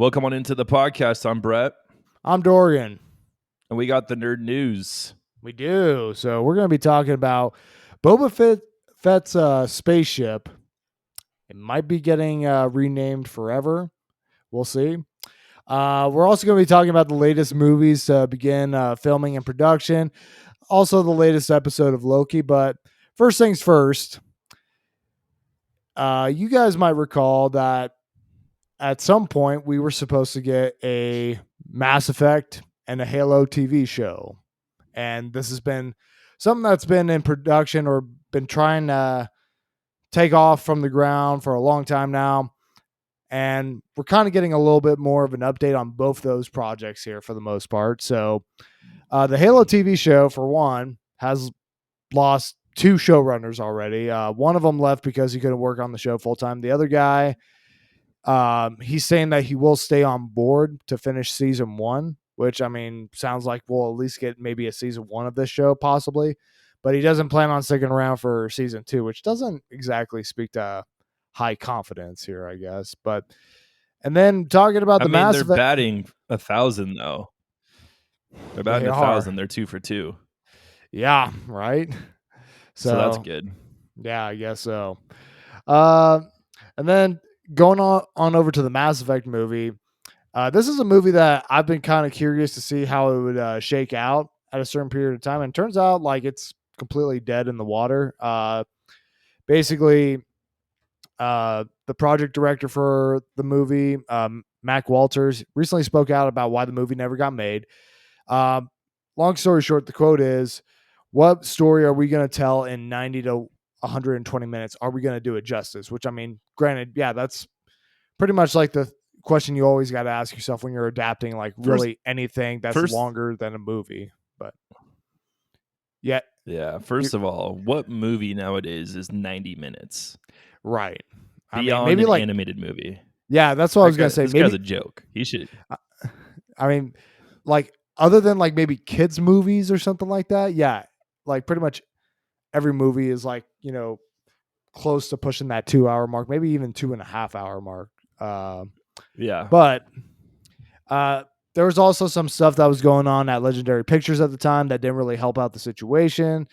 Welcome on into the podcast. I'm Brett, I'm Dorian. and we got the nerd news. We do. So we're going to be talking about Fett's spaceship. It might be getting renamed forever. We'll see. We're also going to be talking about the latest movies to begin filming and production. Also, the latest episode of Loki. But first things first, you guys might recall that at some point we were supposed to get a Mass Effect and a Halo TV show. And this has been something that's been in production or been trying to take off from the ground for a long time now. And we're kind of getting a little bit more of an update on both those projects here for the most part. So the Halo TV show, for one, has lost two showrunners already. One of them left because he couldn't work on the show full time. The other guy, he's saying that he will stay on board to finish season one, which, I mean, sounds like we'll at least get maybe a season one of this show possibly, but he doesn't plan on sticking around for season two, which doesn't exactly speak to high confidence here, I guess. But and then talking about They're Effect, batting 1,000 though. They're batting 1,000. They're 2 for 2. Yeah, right. So that's good. Yeah, I guess so. And then going on over to the Mass Effect movie. This is a movie that I've been kind of curious to see how it would shake out at a certain period of time. And it turns out like it's completely dead in the water. Basically, the project director for the movie, Mac Walters, recently spoke out about why the movie never got made. Long story short, the quote is, "What story are we going to tell in 90 to 120 minutes? Are we going to do it justice?" Which, I mean, granted, yeah, that's pretty much like the question you always got to ask yourself when you're adapting like really anything that's longer than a movie. But yeah, first of all, what movie nowadays is 90 minutes? Right. Beyond maybe an like animated movie. Yeah, that's what I was going to say. This guy's a joke. He should. I mean, like other than like maybe kids movies or something like that. Yeah. Like pretty much every movie is like, close to pushing that 2 hour mark, maybe even 2.5 hour mark. Yeah. But there was also some stuff that was going on at Legendary Pictures at the time that didn't really help out the situation.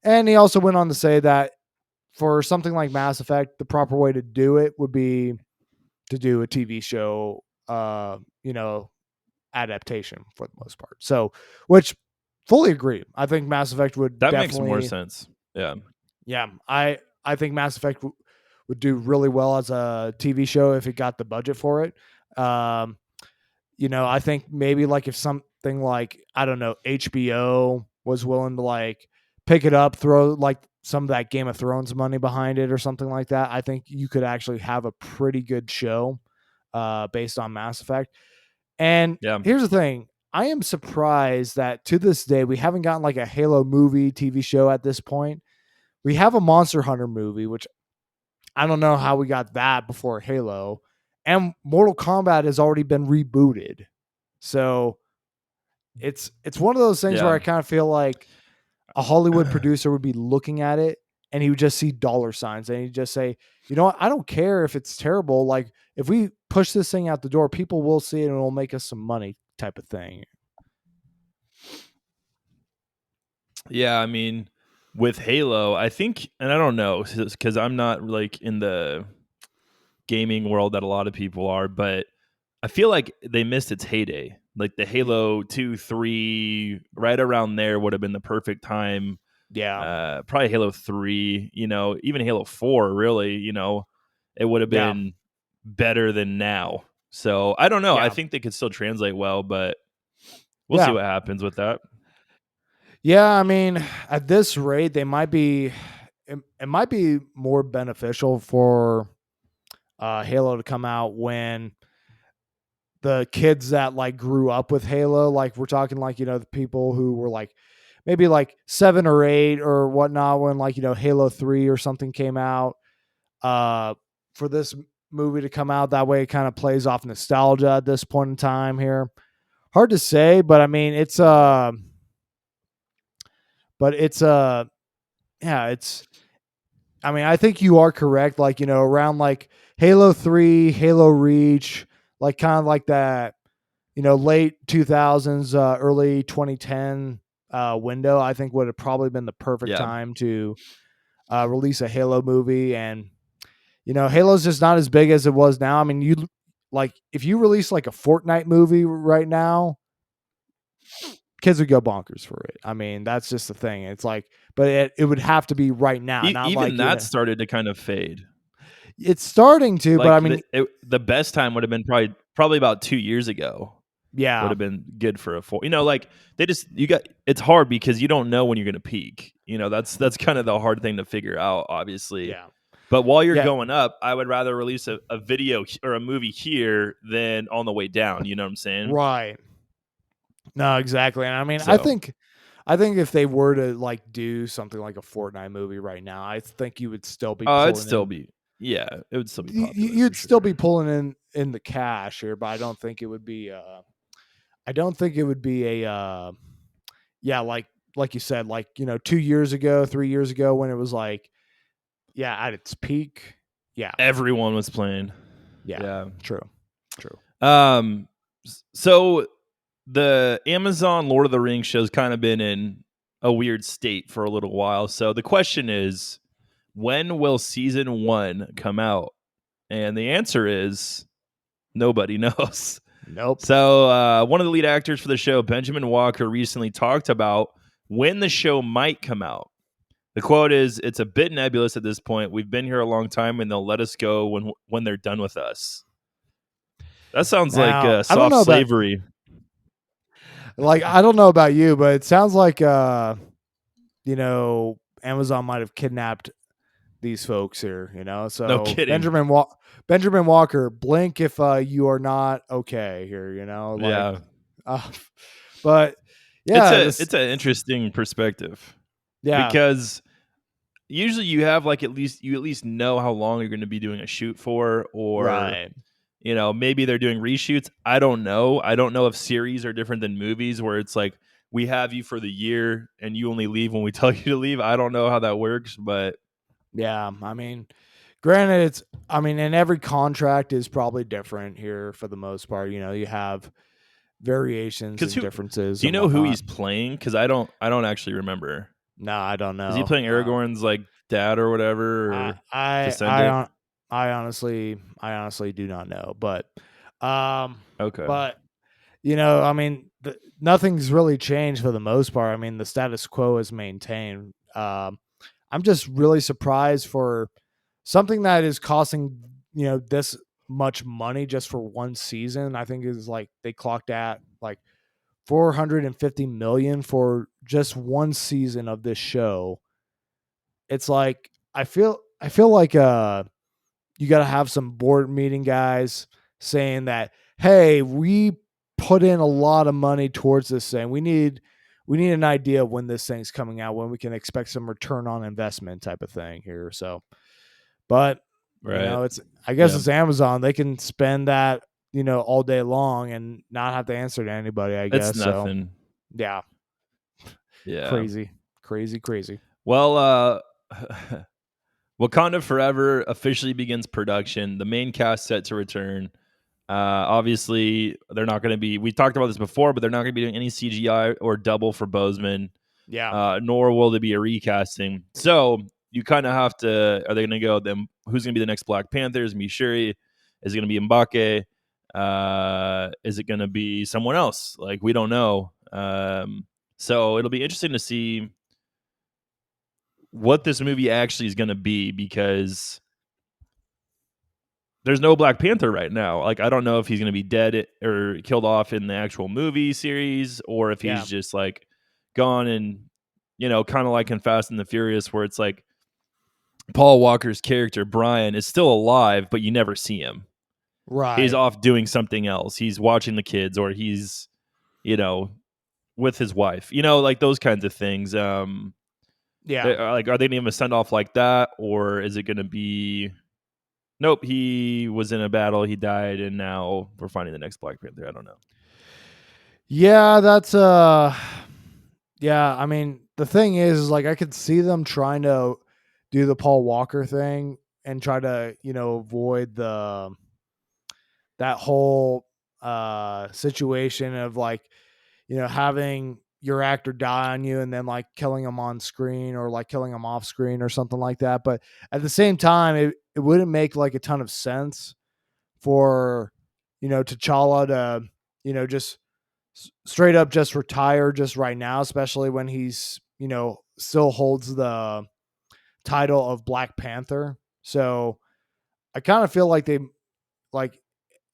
And he also went on to say that for something like Mass Effect, the proper way to do it would be to do a TV show, adaptation for the most part. So, which fully agree. I think Mass Effect would that makes more sense. Yeah. Yeah. I think Mass Effect would do really well as a TV show if it got the budget for it. I think maybe like if something like, I don't know, HBO was willing to like pick it up, throw like some of that Game of Thrones money behind it or something like that, I think you could actually have a pretty good show based on Mass Effect. And here's the thing. I am surprised that to this day, we haven't gotten like a Halo movie, TV show at this point. We have a Monster Hunter movie, which I don't know how we got that before Halo. And Mortal Kombat has already been rebooted. So it's one of those things where I kind of feel like a Hollywood producer would be looking at it and he would just see dollar signs and he'd just say, you know what? I don't care if it's terrible. Like if we push this thing out the door, people will see it and it'll make us some money type of thing. Yeah. I mean, with Halo, I think, and I don't know, because I'm not like in the gaming world that a lot of people are, but I feel like they missed its heyday. Like the Halo 2, 3, right around there would have been the perfect time. Yeah. Probably Halo 3, even Halo 4, really, it would have been better than now. So I don't know. I think they could still translate well, but we'll see what happens with that. Yeah, I mean, at this rate, they might be. It might be more beneficial for Halo to come out when the kids that like grew up with Halo, like we're talking like the people who were like maybe like 7 or 8 or whatnot when like Halo 3 or something came out. For this movie to come out that way, it kind of plays off nostalgia at this point in time here. Hard to say, but I mean it's I mean, I think you are correct. Like, around like Halo 3, Halo Reach, like kind of like that, late 2000s, early 2010 window, I think would have probably been the perfect Yeah. time to release a Halo movie. And Halo's just not as big as it was now. I mean, you like if you release like a Fortnite movie right now, kids would go bonkers for it. I mean, that's just the thing. It's like, but it would have to be right now, not Even like that started to kind of fade. it's starting to, but Like I mean, the best time would have been probably about 2 years ago. Would yeah, have been good for a full. Like they just you got it's hard because you don't know when you're going to peak. That's kind of the hard thing to figure out, obviously. yeah, But while you're yeah, going up, I would rather release a video or a movie here than on the way down. You know what I'm saying? right. No, exactly. And I mean, So, I think if they were to like do something like a Fortnite movie right now, I think you would still be it'd pulling still in. be yeah, it would still be popular for You'd still be sure. pulling in the cash here, but I don't think it would be. I don't think it would be a. Yeah, like you said, like 2 years ago, 3 years ago, when it was like, yeah, at its peak. Yeah, Everyone was playing. yeah, Yeah. true, true. Um. So the Amazon Lord of the Rings show's kind of been in a weird state for a little while. So the question is, when will season 1 come out? And the answer is nobody knows. Nope. So one of the lead actors for the show, Benjamin Walker, recently talked about when the show might come out. The quote is, "It's a bit nebulous at this point. We've been here a long time, and they'll let us go when they're done with us." That sounds like Now, I don't soft know about slavery. like I don't know about you, but it sounds like Amazon might have kidnapped these folks here, No So kidding. Benjamin Walker, blink if you are not okay here, like Yeah, uh, but it's yeah, a this it's an interesting perspective yeah, because usually you have like at least know how long you're going to be doing a shoot for, or right. maybe they're doing reshoots. I don't know. I don't know if series are different than movies where it's like we have you for the year and you only leave when we tell you to leave. I don't know how that works, but Yeah, I mean, granted I mean, and every contract is probably different here for the most part, you have variations because and who differences do you and know who whatnot. he's playing? Because I don't actually remember. No, I don't Is he know. playing Aragorn's like dad or whatever I or I I descendant? hon- I honestly do not know, um Okay, but I mean, nothing's really changed for the most part. I mean, the status quo is maintained. I'm just really surprised for something that is costing this much money just for one season. I think is like they clocked at like 450 million for just one season of this show. It's like I feel like you got to have some board meeting guys saying that, hey, we put in a lot of money towards this thing. We need an idea of when this thing's coming out, when we can expect some return on investment type of thing here. So, but right. it's I guess Yeah, it's Amazon. They can spend that all day long and not have to answer to anybody. I it's guess so. nothing. Yeah, Yeah. crazy, crazy, crazy. Well, Wakanda Forever officially begins production. The main cast set to return. Obviously, they're not going to be. We talked about this before, but they're not going to be doing any CGI or double for Bozeman. Yeah, Nor will there be a recasting. So you kind of have to. Are they going to go? Then who's going to be the next Black Panther? Is it going to be Shuri? Is it going to be M'Baku? Is it going to be someone else? Like we don't know. So it'll be interesting to see what this movie actually is going to be because there's no Black Panther right now. Like I don't know if he's going to be dead or killed off in the actual movie series or if he's yeah, just like gone and kind of like in Fast and the Furious where it's like Paul Walker's character Brian is still alive but you never see him. He's right. off doing something else. He's watching the kids or he's you know with his wife. Like those kinds of things. Yeah. Like are they going to send off like that or is it going to be nope, he was in a battle, he died, and now we're finding the next Black Panther. I don't know. Yeah, that's yeah, I mean, the thing is like I could see them trying to do the Paul Walker thing and try to, avoid that whole situation of like, having your actor die on you and then like killing them on screen or like killing them off screen or something like that. But at the same time, it wouldn't make like a ton of sense for, T'Challa to, just straight up just retire just right now, especially when he's, still holds the title of Black Panther. So I kind of feel like they, like,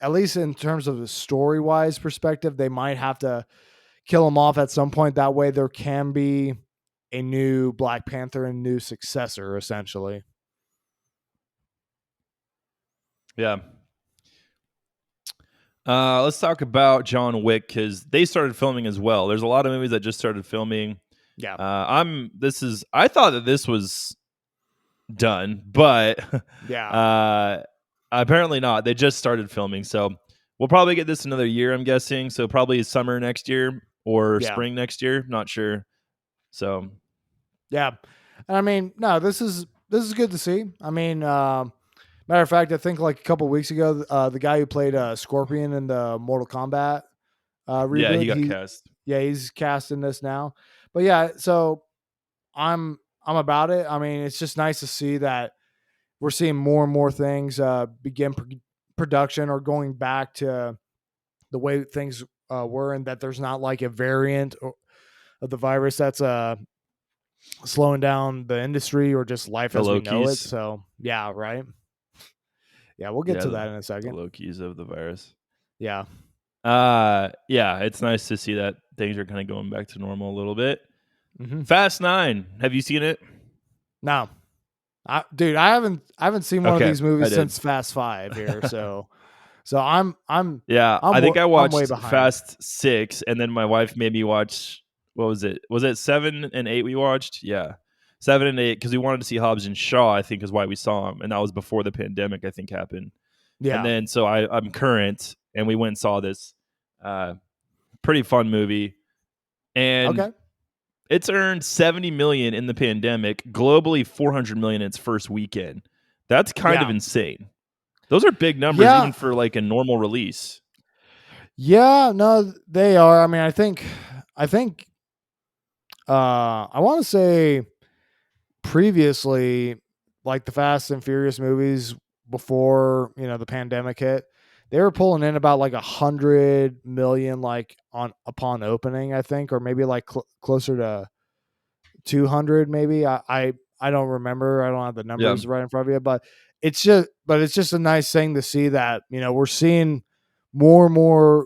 at least in terms of the story wise perspective, they might have to kill him off at some point. That way there can be a new Black Panther and new successor, essentially. Yeah. Let's talk about John Wick because they started filming as well. There's a lot of movies that just started filming. Yeah. I thought that this was done, but Yeah. uh, apparently not. They just started filming, so we'll probably get this another year. I'm guessing, so probably summer next year or Yeah. spring next year. Not sure. So Yeah. I mean, no, this is good to see. I mean, matter of fact, I think like a couple weeks ago, the guy who played Scorpion in the Mortal Kombat yeah, he reboot, got cast. he's cast in this now. But yeah, so I'm about it. I mean, it's just nice to see that we're seeing more and more things begin production or going back to the way things were, and that there's not like a variant of the virus that's slowing down the industry or just life The as we know it. Lokis, So yeah, right. Yeah, we'll get yeah, to the that in a second. Lokis of the virus. Yeah. Yeah, it's nice to see that things are kind of going back to normal a little bit. Mm-hmm. Fast 9, have you seen it? No, dude, I haven't seen one of Okay, these I movies did. since Fast Five here. So I'm Yeah, I'm I think I I'm way watched behind. Fast 6, and then my wife made me watch what was it? Was it 7 and 8 we watched? Yeah. 7 and 8 because we wanted to see Hobbs and Shaw, I think is why we saw them, and that was before the pandemic, I think, happened. And Yeah. then so I'm current, and we went and saw this pretty fun movie, and Okay. it's earned 70 million in the pandemic, globally 400 million in its first weekend. That's kind of Yeah. insane. Those are big numbers even Yeah. for like a normal release. Yeah. No, they are. I mean, I think I want to say previously, like the Fast and Furious movies before the pandemic hit, they were pulling in about like 100 million, like on upon opening, I think, or maybe like closer to 200, maybe. I don't remember. I don't have the Yeah. numbers right in front of you, but it's just a nice thing to see that we're seeing more and more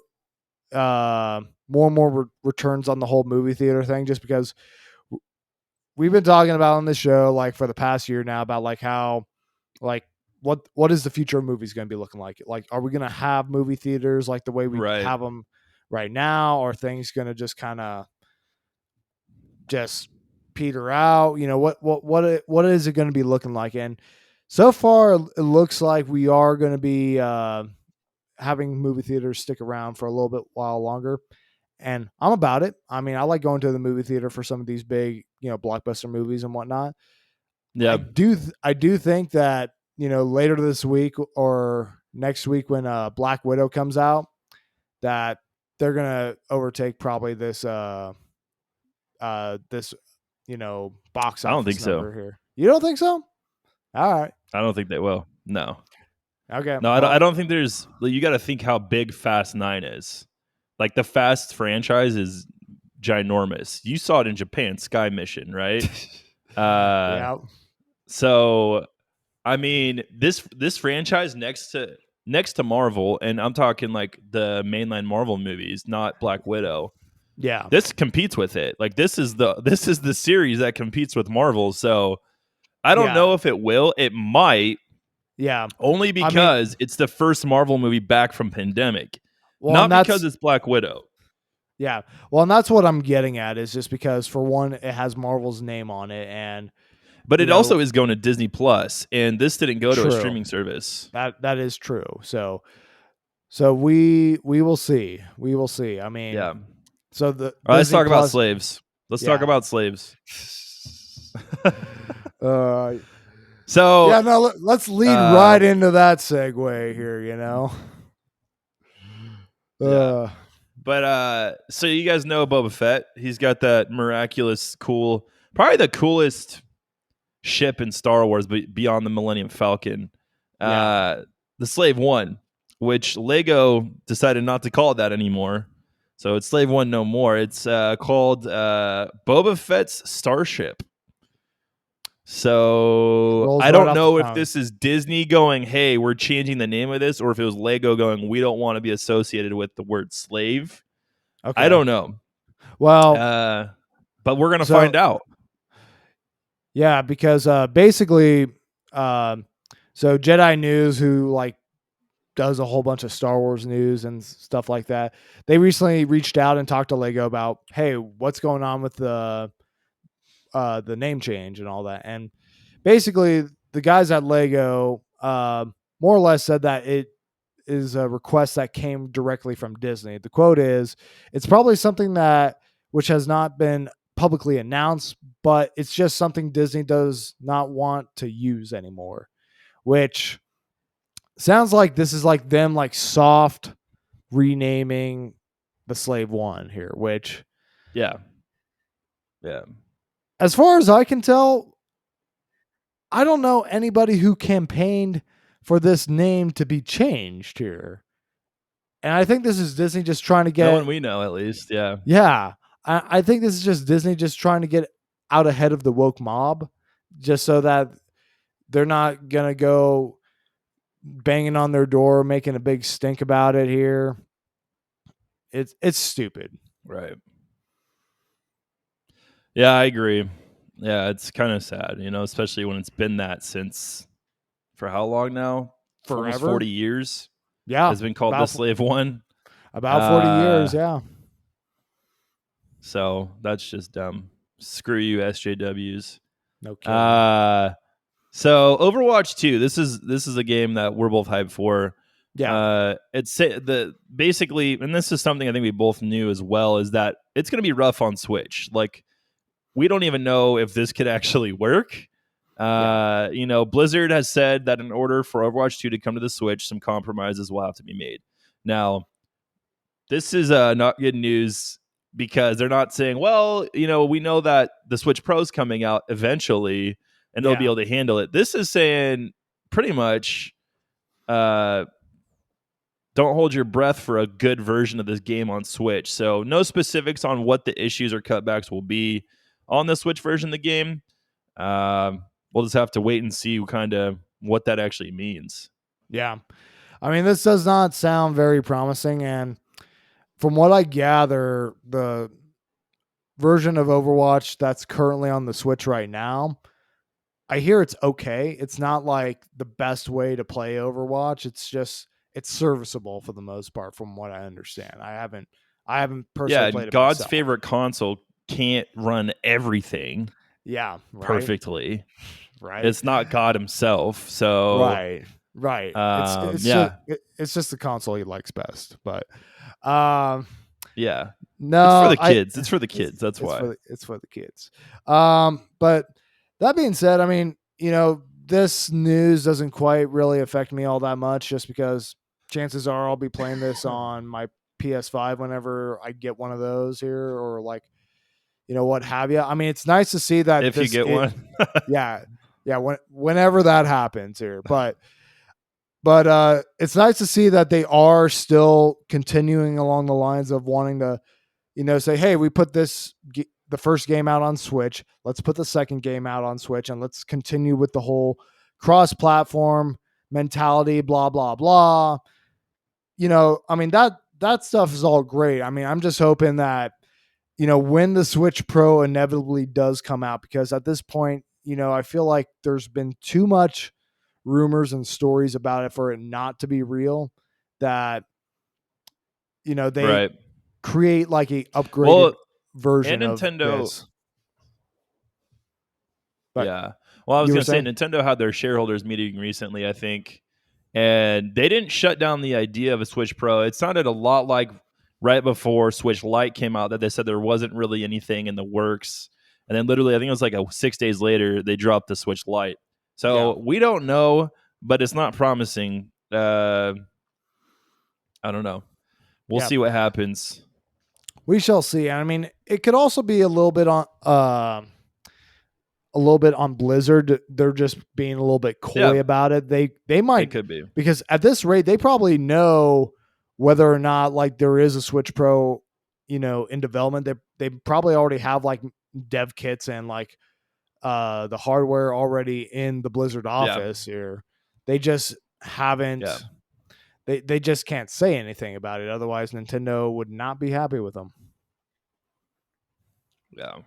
returns on the whole movie theater thing, just because we've been talking about on this show like for the past year now about like how, like, what is the future of movies going to be looking like? Like, are we going to have movie theaters like the way we Right. have them right now? Or are things going to just kind of just peter out? What is it going to be looking like? And so far, it looks like we are going to be having movie theaters stick around for a little bit while longer. And I'm about it. I mean, I like going to the movie theater for some of these big, blockbuster movies and whatnot. I Yeah. do, I do think that later this week or next week when Black Widow comes out, that they're gonna overtake probably this box I don't think office so. number here. You don't think so? All right. I don't think they will. No. Okay. No, I Well, don't think there's you got to think how big Fast 9 is. Like the Fast franchise is ginormous. You saw it in Japan, Sky Mission, right? Uh yeah. so I mean, this franchise next to Marvel, and I'm talking like the mainline Marvel movies, not Black Widow. Yeah. This competes with it. Like this is the series that competes with Marvel. So I don't Yeah. know if it will. It might, Yeah. only I mean, because it's the first Marvel movie back from pandemic, well, and not because that's it's Black Widow. yeah. Well, and that's what I'm getting at, is just because for one, it has Marvel's name on it, and But you it know, also is going to Disney Plus, and this didn't go to a true. streaming service. That is true. So we will see. We will see. I mean, Yeah. All so the right, let's Disney talk about Plus, slaves. Let's talk yeah. about slaves. uh, So, yeah. No, let's lead right uh, into that segue here. Yeah. Uh, But so you guys know Boba Fett. He's got that miraculous, cool, probably the coolest ship in Star Wars, but beyond the Millennium Falcon. yeah. Uh, the Slave One, which Lego decided not to call it that anymore. So it's Slave One no more. It's called Boba Fett's Starship. So Rolls I right don't off the know if tongue. this is Disney going, hey, we're changing the name of this, or if it was Lego going, we don't want to be associated with the word slave. I Okay. don't know. Well, Uh, but we're going to so find out. yeah, because basically, um, so Jedi News, who like does a whole bunch of Star Wars news and stuff like that, they recently reached out and talked to Lego about, hey, what's going on with the name change and all that. And basically, the guys at Lego more or less said that it is a request that came directly from Disney. The quote is, "It's probably something that which has not been publicly announced, but it's just something Disney does not want to use anymore." Which sounds like this is like them like soft renaming the Slave One here, which Yeah. Yeah. as far as I can tell, I don't know anybody who campaigned for this name to be changed here. And I think this is Disney just trying to No one get, we know, at least. Yeah. yeah, I think this is just Disney just trying to get out ahead of the woke mob, just so that they're not going to go banging on their door, making a big stink about it here. It's stupid. Right. Yeah, I agree. Yeah, it's kind of sad, especially when it's been that since for how long now? Almost Forever. 40 years Yeah, has been called the Slave One. about 40 years, Uh, yeah. so that's just dumb. Screw you, SJWs. No kidding. Uh, so Overwatch 2, this is a game that we're both hyped for. Yeah. It's the basically, and this is something I think we both knew as well, is that it's going to be rough on Switch. Like we don't even know if this could actually work. Yeah. Blizzard has said that in order for Overwatch 2 to come to the Switch, some compromises will have to be made. Now, this is not good news because they're not saying, well, we know that the Switch Pro is coming out eventually and they'll be Yeah. able to handle it. This is saying pretty much uh, don't hold your breath for a good version of this game on Switch. So, no specifics on what the issues or cutbacks will be on the Switch version of the game. We'll just have to wait and see kind of what that actually means. Yeah. I mean, this does not sound very promising. And from what I gather, the version of Overwatch that's currently on the Switch right now, I hear it's okay. It's not like the best way to play Overwatch. It's serviceable for the most part, from what I understand. I haven't Yeah, personally played and it God's myself. favorite console can't run everything Yeah, right, perfectly. right, It's not God himself. So, right, right. yeah, It's just the console he likes best. But um, yeah. It's for no, the kids. It's for the kids. That's it's why. for the kids. But that being said, I mean, this news doesn't quite really affect me all that much, just because chances are I'll be playing this on my PS5 whenever I get one of those here, or like, what have you. I mean, it's nice to see that If you get one. yeah, yeah, whenever that happens here, but it's nice to see that they are still continuing along the lines of wanting to, say, hey, we put the first game out on Switch. Let's put the second game out on Switch, and let's continue with the whole cross-platform mentality. Blah blah blah. I mean, that stuff is all great. I mean, I'm just hoping that when the Switch Pro inevitably does come out, because at this point, I feel like there's been too much rumors and stories about it for it not to be real. That they Right. create like a upgraded Well, and version of Nintendo. this. But Yeah. Well, I was you were going to say saying, Nintendo had their shareholders meeting recently, I think, and they didn't shut down the idea of a Switch Pro. It sounded a lot like right before Switch Lite came out that they said there wasn't really anything in the works. And then literally, I think it was like 6 days later, they dropped the Switch Lite. yeah, So we don't know, but it's not promising. I don't know. we'll Yeah, see what happens. we shall see. I mean, it could also be a little bit on Blizzard. They're just being a little bit Yeah, coy about it. They it might, could be. because at this rate they probably know whether or not like there is a Switch Pro, in development. They probably already have like dev kits and like the hardware already in the Blizzard Yeah, office here. They just yeah, haven't they just can't say anything about it. Otherwise Nintendo would not be happy with them. yeah.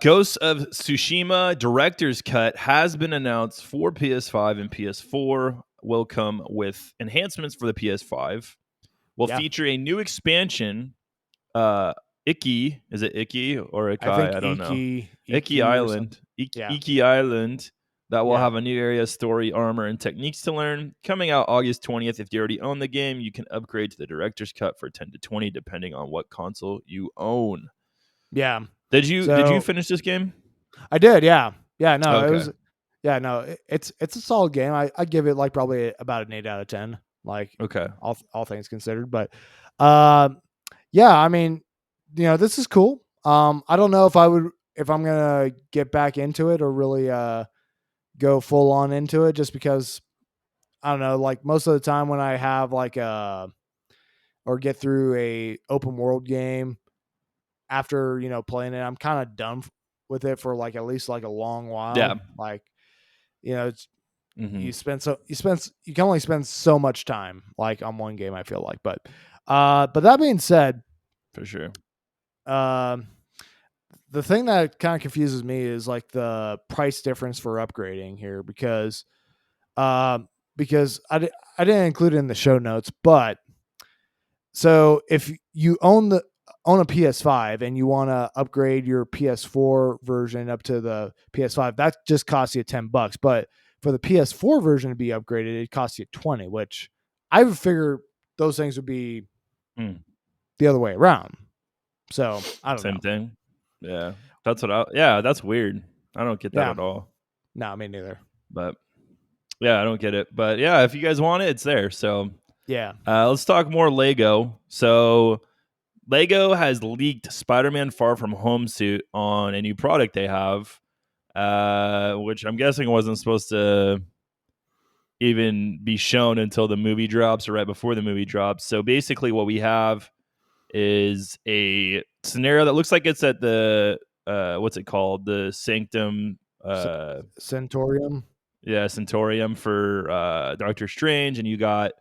Ghost of Tsushima Director's Cut has been announced for PS5 and PS4. Will come with enhancements for the PS5. Will Yeah. feature a new expansion. Uh, Iki, is it Iki or I Ikai? think I don't know. Iki Iki or something. Island, Yeah. Iki Island. That will Yeah. have a new area, story, armor, and techniques to learn. Coming out August 20th. If you already own the game, you can upgrade to the director's cut for 10 to 20, depending on what console you own. Yeah. Did you So finish this game? I did, yeah. Yeah, no, it Okay. was yeah, no, it's a solid game. I give it like probably about an 8 out of 10, like Okay. all things considered, but um yeah, I mean, this is cool. I don't know if I'm going to get back into it or really go full on into it, just because I don't know, like most of the time when I have like or get through a open world game after, playing it, I'm kind of done with it for like at least like a long while. Yeah. Like, it's Hmm. you can only spend so much time like on one game, I feel like. But that being said, For sure. um the thing that kind of confuses me is like the price difference for upgrading here, um because I didn't include it in the show notes, but so if you own a PS5 and you want to upgrade your PS4 version up to the PS5, that just costs you $10. But for the PS4 version to be upgraded, it costs you 20, which I would figure those things would be Mm. the other way around. So I don't Same know. thing. Yeah. Yeah, that's weird. I don't get that Yeah, at all. no, me neither. But yeah, I don't get it. But yeah, if you guys want it, it's there. So Yeah, let's talk more Lego. So Lego has leaked Spider-Man Far From Home suit on a new product they have, which I'm guessing wasn't supposed to even be shown until the movie drops or right before the movie drops. So basically, what we have is a scenario that looks like it's at the what's it called, the Sanctum, Centaurium. yeah, Centaurium for Doctor Strange, and you got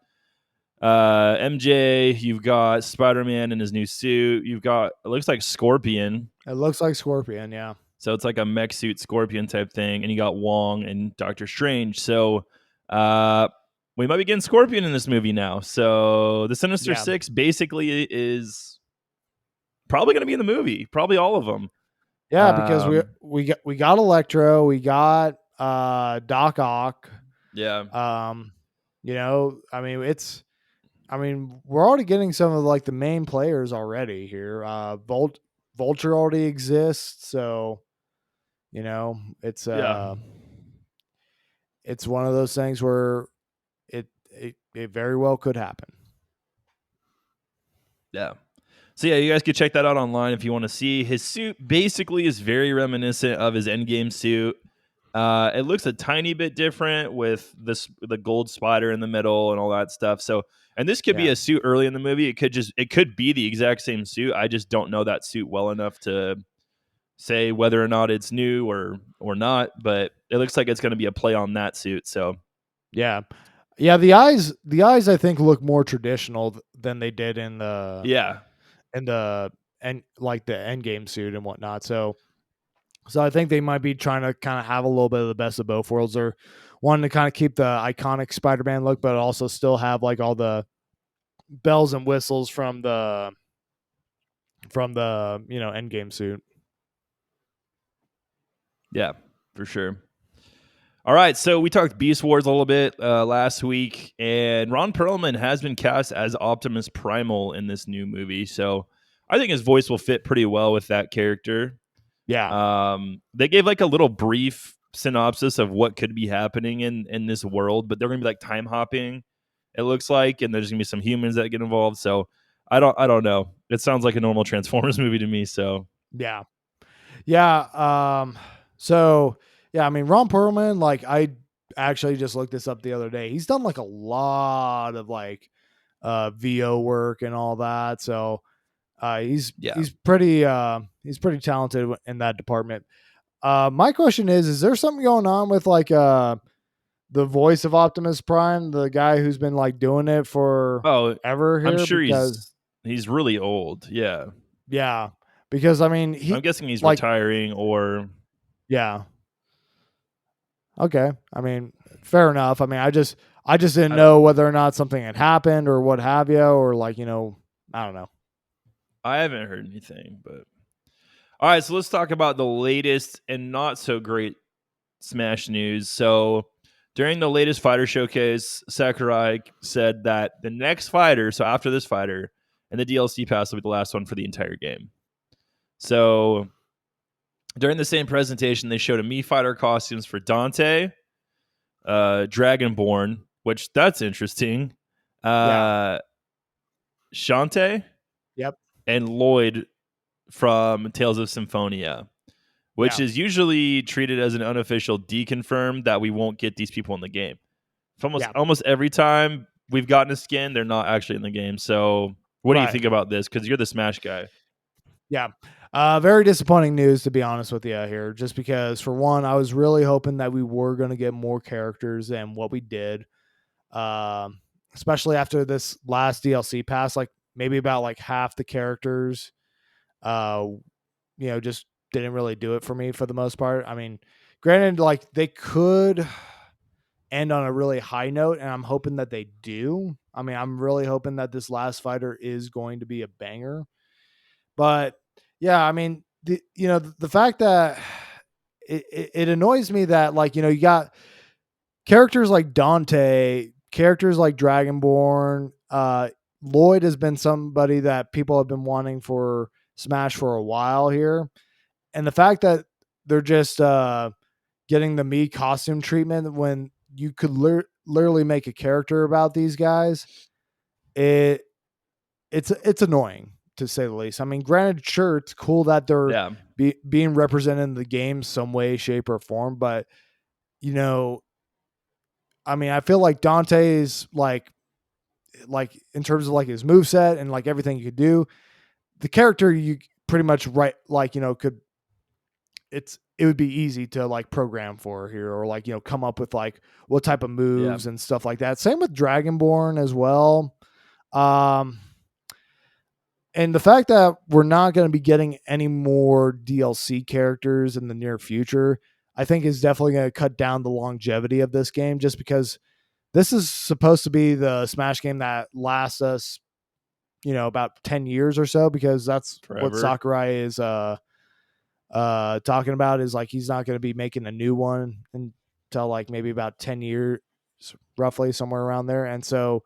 MJ, you've got Spider-Man in his new suit, you've got, it looks like Scorpion, It looks like Scorpion. Yeah, so it's like a mech suit Scorpion type thing, and you got Wong and Doctor Strange. So uh we might be getting Scorpion in this movie now. So the Sinister yeah, Six basically is probably going to be in the movie, probably all of them. yeah. Because we Um, we got Electro, we got Doc Ock. yeah, Um, I mean, we're already getting some of like the main players already here. Vulture already exists, so it's yeah, it's one of those things where it very well could happen. yeah. So yeah, you guys could check that out online if you want to see. His suit basically is very reminiscent of his Endgame suit. It looks a tiny bit different with the gold spider in the middle and all that stuff. So, and this could be Yeah, a suit early in the movie. It could be the exact same suit. I just don't know that suit well enough to say whether or not it's new or not. But it looks like it's going to be a play on that suit. So yeah, yeah. The eyes I think look more traditional than they did in the yeah, in the and like the end game suit and whatnot. So I think they might be trying to kind of have a little bit of the best of both worlds. They're wanting to kind of keep the iconic Spider-Man look, but also still have like all the bells and whistles from the end game suit. yeah, for sure. All right, so we talked Beast Wars a little bit last week, and Ron Perlman has been cast as Optimus Primal in this new movie. So I think his voice will fit pretty well with that character. Yeah, They gave like a little brief synopsis of what could be happening in this world, but they're going to be like time hopping, It looks like, and there's gonna be some humans that get involved. So I don't know. It sounds like a normal Transformers movie to me. So Yeah. Yeah. So yeah, I mean Ron Perlman, like I actually just looked this up the other day. He's done like a lot of like VO work and all that. So yeah. he's pretty talented in that department. My question is there something going on with like the voice of Optimus Prime, the guy who's been like doing it for Oh, ever I'm here? sure Because he's really old. Yeah, yeah, because I mean I'm he guessing he's like retiring or yeah. Okay. I mean, fair enough. I mean, I just didn't I don't. know whether or not something had happened or what have you, or like, I don't know. I haven't heard anything, but all right. So let's talk about the latest and not so great Smash news. So during the latest fighter showcase, Sakurai said that the next fighter, so after this fighter, and the DLC pass will be the last one for the entire game. So during the same presentation, they showed a Mii fighter costumes for Dante, Dragonborn, which that's interesting. Yeah. Uh, Shantae Yep. and Lloyd from Tales of Symphonia, which Yeah. is usually treated as an unofficial deconfirm that we won't get these people in the game. Yeah. Almost every time we've gotten a skin, they're not actually in the game. So, what do you Right. think about this? Because you're the Smash guy. Yeah. Very disappointing news to be honest with you here, just because for one, I was really hoping that we were going to get more characters than what we did. Um, Especially after this last DLC pass, like maybe about like half the characters, uh, just didn't really do it for me for the most part. I mean, granted, like they could end on a really high note, and I'm hoping that they do. I mean, I'm really hoping that this last fighter is going to be a banger. But yeah, I mean, the fact that it annoys me that like you got characters like Dante, characters like Dragonborn, Lloyd has been somebody that people have been wanting for Smash for a while here, and the fact that they're just getting the me costume treatment when you could literally make a character about these guys, it it's annoying to say the least. I mean, granted, sure, it's cool that they're Yeah. being represented in the game some way, shape, or form, but you know, I mean, I feel like Dante's like in terms of like his move set and like everything you could do, the character you pretty much right like could it would be easy to like program for here or like come up with like what type of Yeah. moves and stuff like that. Same with Dragonborn as well. Um, and the fact that we're not going to be getting any more DLC characters in the near future, I think is definitely going to cut down the longevity of this game just because this is supposed to be the Smash game that lasts us, about 10 years or so because that's what Forever. Sakurai is talking about is like he's not going to be making a new one until like maybe about 10 years roughly somewhere around there. And so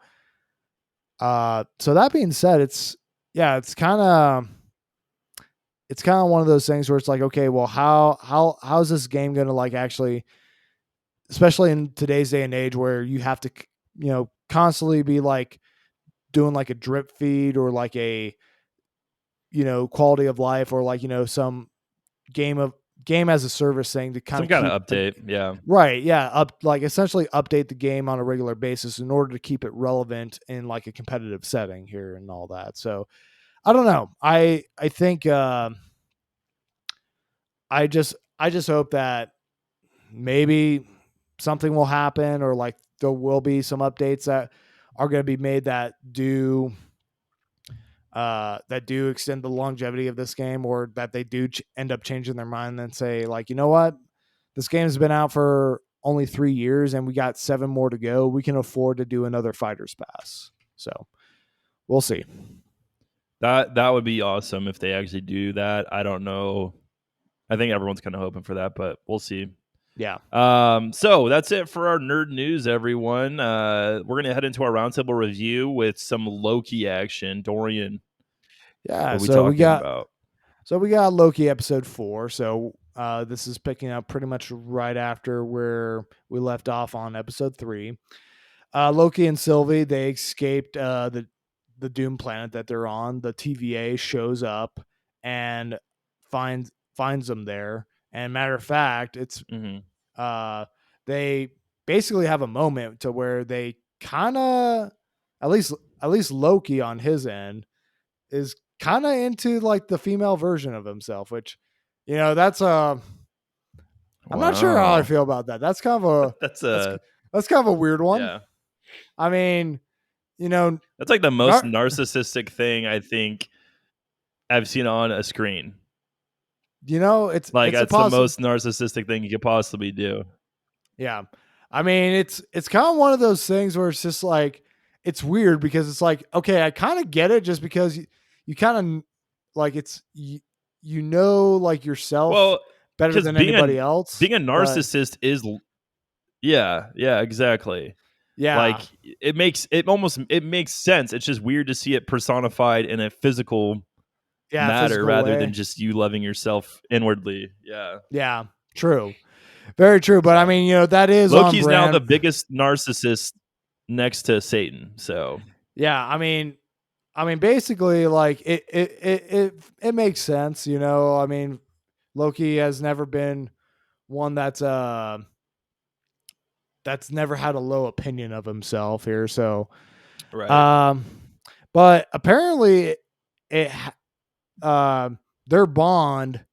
that being said, yeah, it's kind of one of those things where it's like, okay, well, how's this game going to like actually, especially in today's day and age where you have to, constantly be like doing like a drip feed or like a, quality of life or like, some game of game as a service thing to kind Some of kind keep of update. Yeah. right, yeah, up like essentially update the game on a regular basis in order to keep it relevant in like a competitive setting here and all that. So I don't know. I think I just hope that maybe something will happen or like there will be some updates that are going to be made that do extend the longevity of this game or that they do end up changing their mind and say like, you know what, this game's been out for only 3 years and we got 7 more to go, we can afford to do another fighters pass. So we'll see. That would be awesome if they actually do that. I don't know. I think everyone's kind of hoping for that, but we'll see. Yeah. So that's it for our nerd news, everyone. We're gonna head into our roundtable review with some Loki action. Dorian, Yeah, what are we talking about? so we got Loki episode 4. So this is picking up pretty much right after where we left off on episode 3. Loki and Sylvie, they escaped the Doom planet that they're on. The TVA shows up and finds them there. And matter of fact, it's Hmm. uh they basically have a moment to where they kind of, at least at least Loki on his end is kind of into like the female version of himself, which that's I'm not sure how I Wow. feel about that. That's kind of a That's that's a that's kind of a weird one. yeah. I mean, you know, That's like the most not narcissistic thing I think I've seen on a screen. Like it's a that's the possible. most narcissistic thing you could possibly do. Yeah. I mean, it's kind of one of those things where it's just like it's weird because it's like, okay, I kind of get it just because you kind of like like yourself Well, better because than anybody else, being a but narcissist is yeah, yeah, exactly. yeah. Like it makes sense. It's just weird to see it personified in a physical Yeah, matter physical rather than way. just you loving yourself inwardly. Yeah. Yeah. True. Very true, but I So mean, that is on Loki's now the brand. biggest narcissist next to Satan. So Yeah, I mean, basically, like it makes sense, I mean, Loki has never been one that's never had a low opinion of himself here. So, right. um, but apparently, it their bond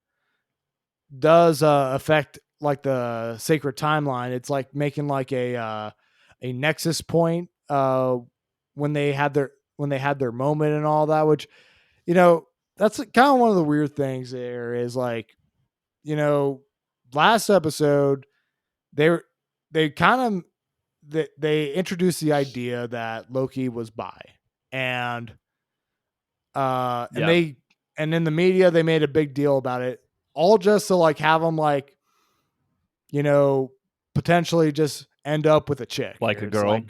does affect like the sacred timeline. It's like making like a nexus point when they had their moment and all that, which you know that's kind of one of the weird things there is like you know last episode they were they kind of they introduced the idea that Loki was bi, and and Yeah. they and in the media they made a big deal about it, all just to like have him like you know potentially just end up with a chick Like here. a It's girl. like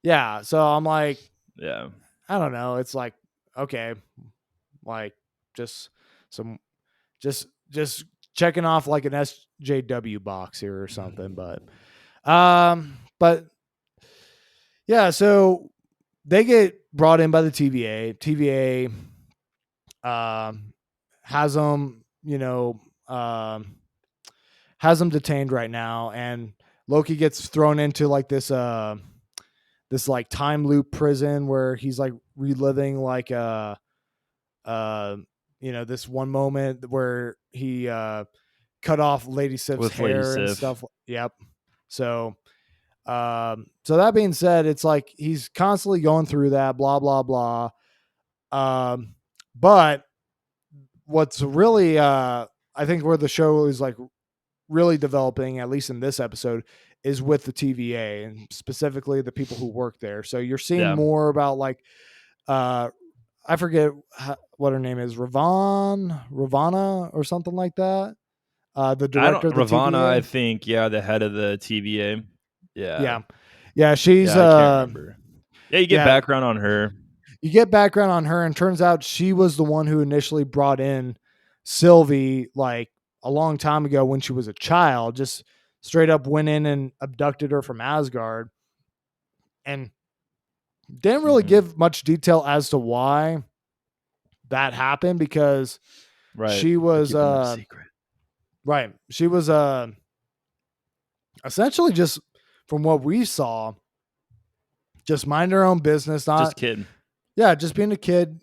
yeah, so I'm like Yeah. I don't know. It's like okay, like just some just checking off like an SJW box here or something, but yeah, so they get brought in by the TVA. TVA has them, has them detained right now, and Loki gets thrown into like this like time loop prison where he's like reliving like uh this one moment where he cut off Lady Sif's With Lady hair and Sif. stuff. Yep. So so that being said, it's like he's constantly going through that, blah blah blah. But what's really I think where the show is like really developing, at least in this episode, is with the TVA and specifically the people who work there. So you're seeing Yeah. more about like uh I forget what her name is, Ravana or something like that. The I don't director of the Ravana, I TVA. think, yeah, the head of the TVA. Yeah. Yeah. Yeah, she's Yeah, I can't remember. Yeah, you get yeah, background on her. you get background on her, and turns out she was the one who initially brought in Sylvie like a long time ago when she was a child, just straight up went in and abducted her from Asgard and didn't really Mhm. give much detail as to why that happened because Right. she They're was keeping that a secret. right. She was essentially just from what we saw, just mind her own business, Just not kid. yeah, just being a kid,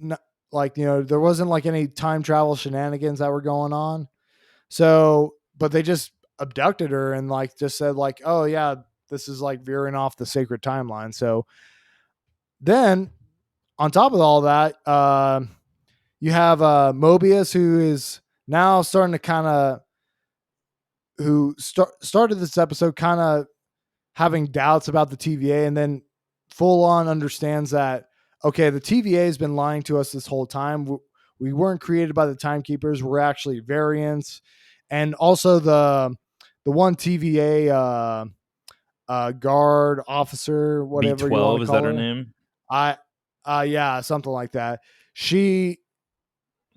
like there wasn't like any time travel shenanigans that were going on. So, but they just abducted her and like just said like, "Oh yeah, this is like veering off the sacred timeline." So then, on top of all that, you have Mobius, who is now starting to kind of started this episode kind of having doubts about the TVA, and then full on understands that okay, the TVA has been lying to us this whole time. We weren't created by the timekeepers. We're actually variants, and also the one TVA guard officer, whatever you want to B12, is that call her her. name? I yeah, something like that. She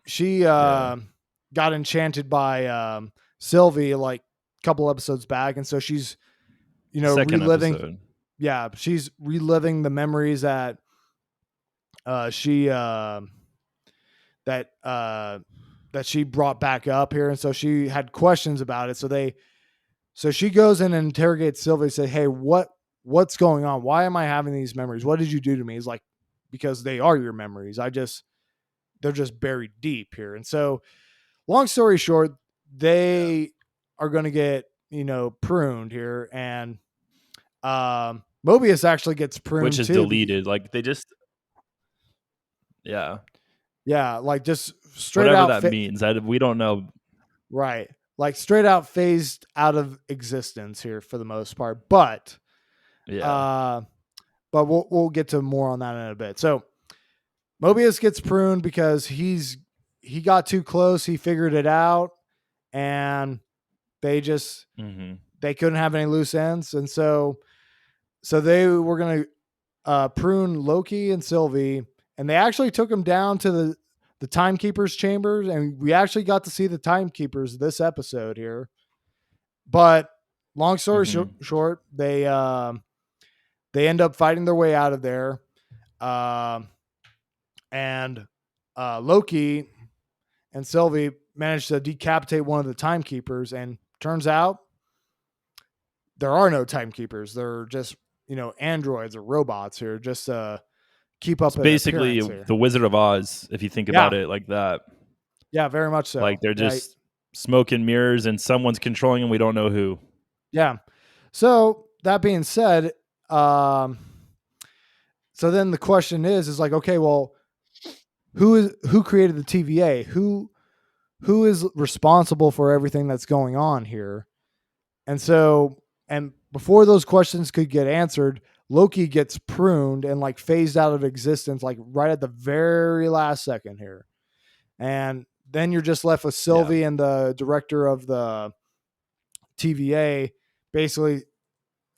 she Yeah. got enchanted by Sylvie like a couple episodes back, and so she's Second reliving episode. yeah, she's reliving the memories she that that she brought back up here, and so she had questions about it. So she goes in and interrogates Sylvie and say, "Hey, what's going on? Why am I having these memories? What did you do to me?" He's like, "Because they are your memories. They're just buried deep here." And so, long story short, Yeah. they are going to get pruned here, and Mobius actually gets Which pruned is too. deleted. Like they just yeah. Yeah, like just straight Whatever out that means. We don't know. right, like straight out phased out of existence here for the most part. Yeah. Uh, but we'll get to more on that in a bit. So Mobius gets pruned because he got too close. He figured it out, and they just Mhm. they couldn't have any loose ends, and so they were gonna prune Loki and Sylvie, and they actually took him down to the timekeepers chambers, and we actually got to see the timekeepers this episode here. But long story Mhm. short, they end up fighting their way out of there, um, and Loki and Sylvie managed to decapitate one of the timekeepers, and turns out there are no timekeepers. They're just androids or robots here, just keep It's up an basically appearance here. the Wizard of Oz if you think about Yeah, it like that. yeah, very much Like so. they're Yeah, just smoke and mirrors and someone's controlling them, we don't know who. yeah. So that being said, um, so then the question is like, okay, well, who created the TVA? Who is responsible for everything that's going on here? And before those questions could get answered, Loki gets pruned and like phased out of existence, like right at the very last second here. And then you're just left with Yeah. Sylvie and the director of the TVA. Basically,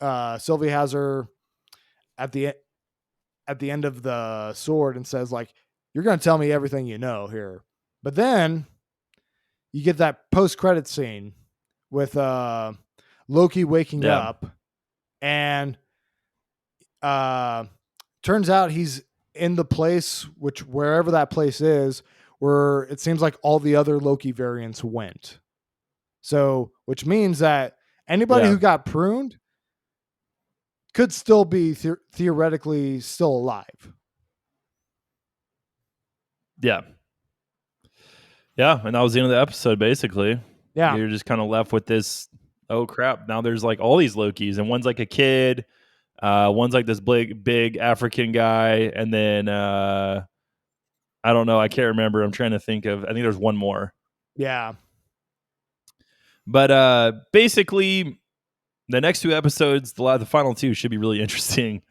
Sylvie has her at the end of the sword and says like, "You're going to tell me everything you know here." But then you get that post credit scene with Loki waking Yeah. up, and uh, turns out he's in the place, which wherever that place is, where it seems like all the other Loki variants went. So, which means that anybody Yeah. who got pruned could still be theoretically still alive. Yeah. Yeah, and that was the end of the episode basically. Yeah, You're just kind of left with this, oh crap, now there's like all these Lokis and one's like a kid, one's like this big African guy, and then I don't know, I can't remember. I'm trying to think of, I think there's one more. yeah, But basically the next two episodes, the final two should be really interesting.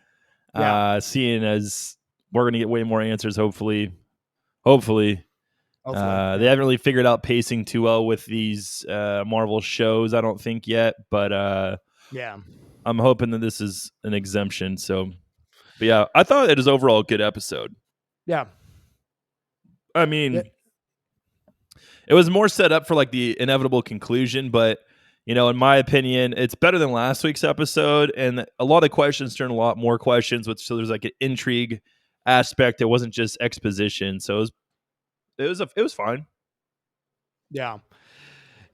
yeah. Seeing as we're gonna get way more answers, hopefully. Hopefully, They yeah, haven't really figured out pacing too well with these Marvel shows, I don't think yet, but yeah, I'm hoping that this is an exemption. So, but yeah, I thought it was overall a good episode. yeah, I yeah, mean, it was more set up for like the inevitable conclusion, but in my opinion, it's better than last week's episode, and a lot of questions turned a lot more questions, which so there's like an intrigue aspect. It wasn't just exposition, so it was fine. yeah.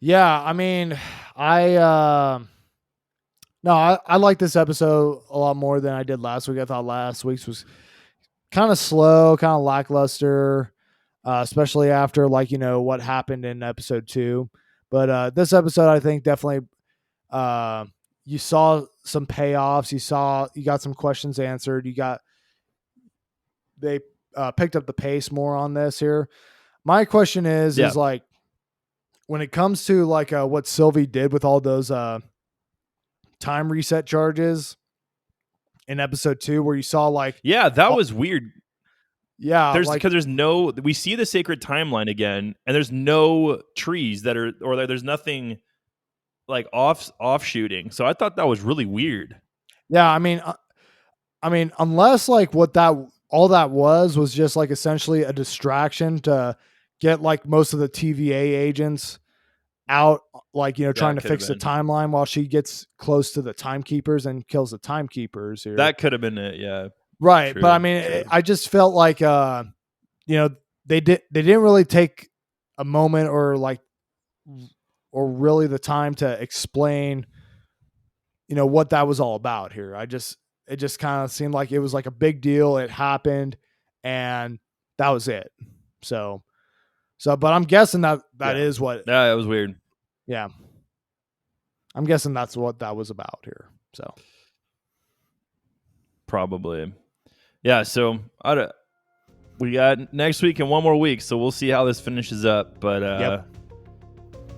Yeah, I mean, I no, I like this episode a lot more than I did last week. I thought last week's was kind of slow, kind of lackluster, especially after like what happened in episode 2. But this episode, I think definitely uh, you saw some payoffs. You got some questions answered. They picked up the pace more on this here. My question Yeah, is like when it comes to like what Sylvie did with all those time reset charges in episode 2, where you saw like yeah, that was weird. yeah, There's like because there's no, we see the sacred timeline again, and there's no trees that are, or there's nothing like offshooting. So I thought that was really weird. yeah, I mean, unless like what that all that was just like essentially a distraction to get like most of the TVA agents out, like, Yeah, trying it to could have fix the been. timeline while she gets close to the timekeepers and kills the timekeepers here. That could have been it. Yeah, Right. But I true, mean, true. I just felt like, they didn't really take a moment or really the time to explain, what that was all about here. It just kind of seemed like it was like a big deal. It happened and that was it. So, but I'm guessing that Yeah, is what, yeah, it was weird. yeah, I'm guessing that's what that was about here. So, Probably. Yeah. So we got next week and one more week, so we'll see how this finishes up. But yep.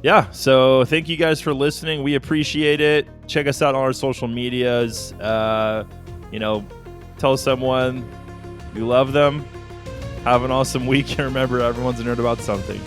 yeah. So thank you guys for listening. We appreciate it. Check us out on our social medias. Tell someone you love them. Have an awesome week, and remember, everyone's a nerd about something.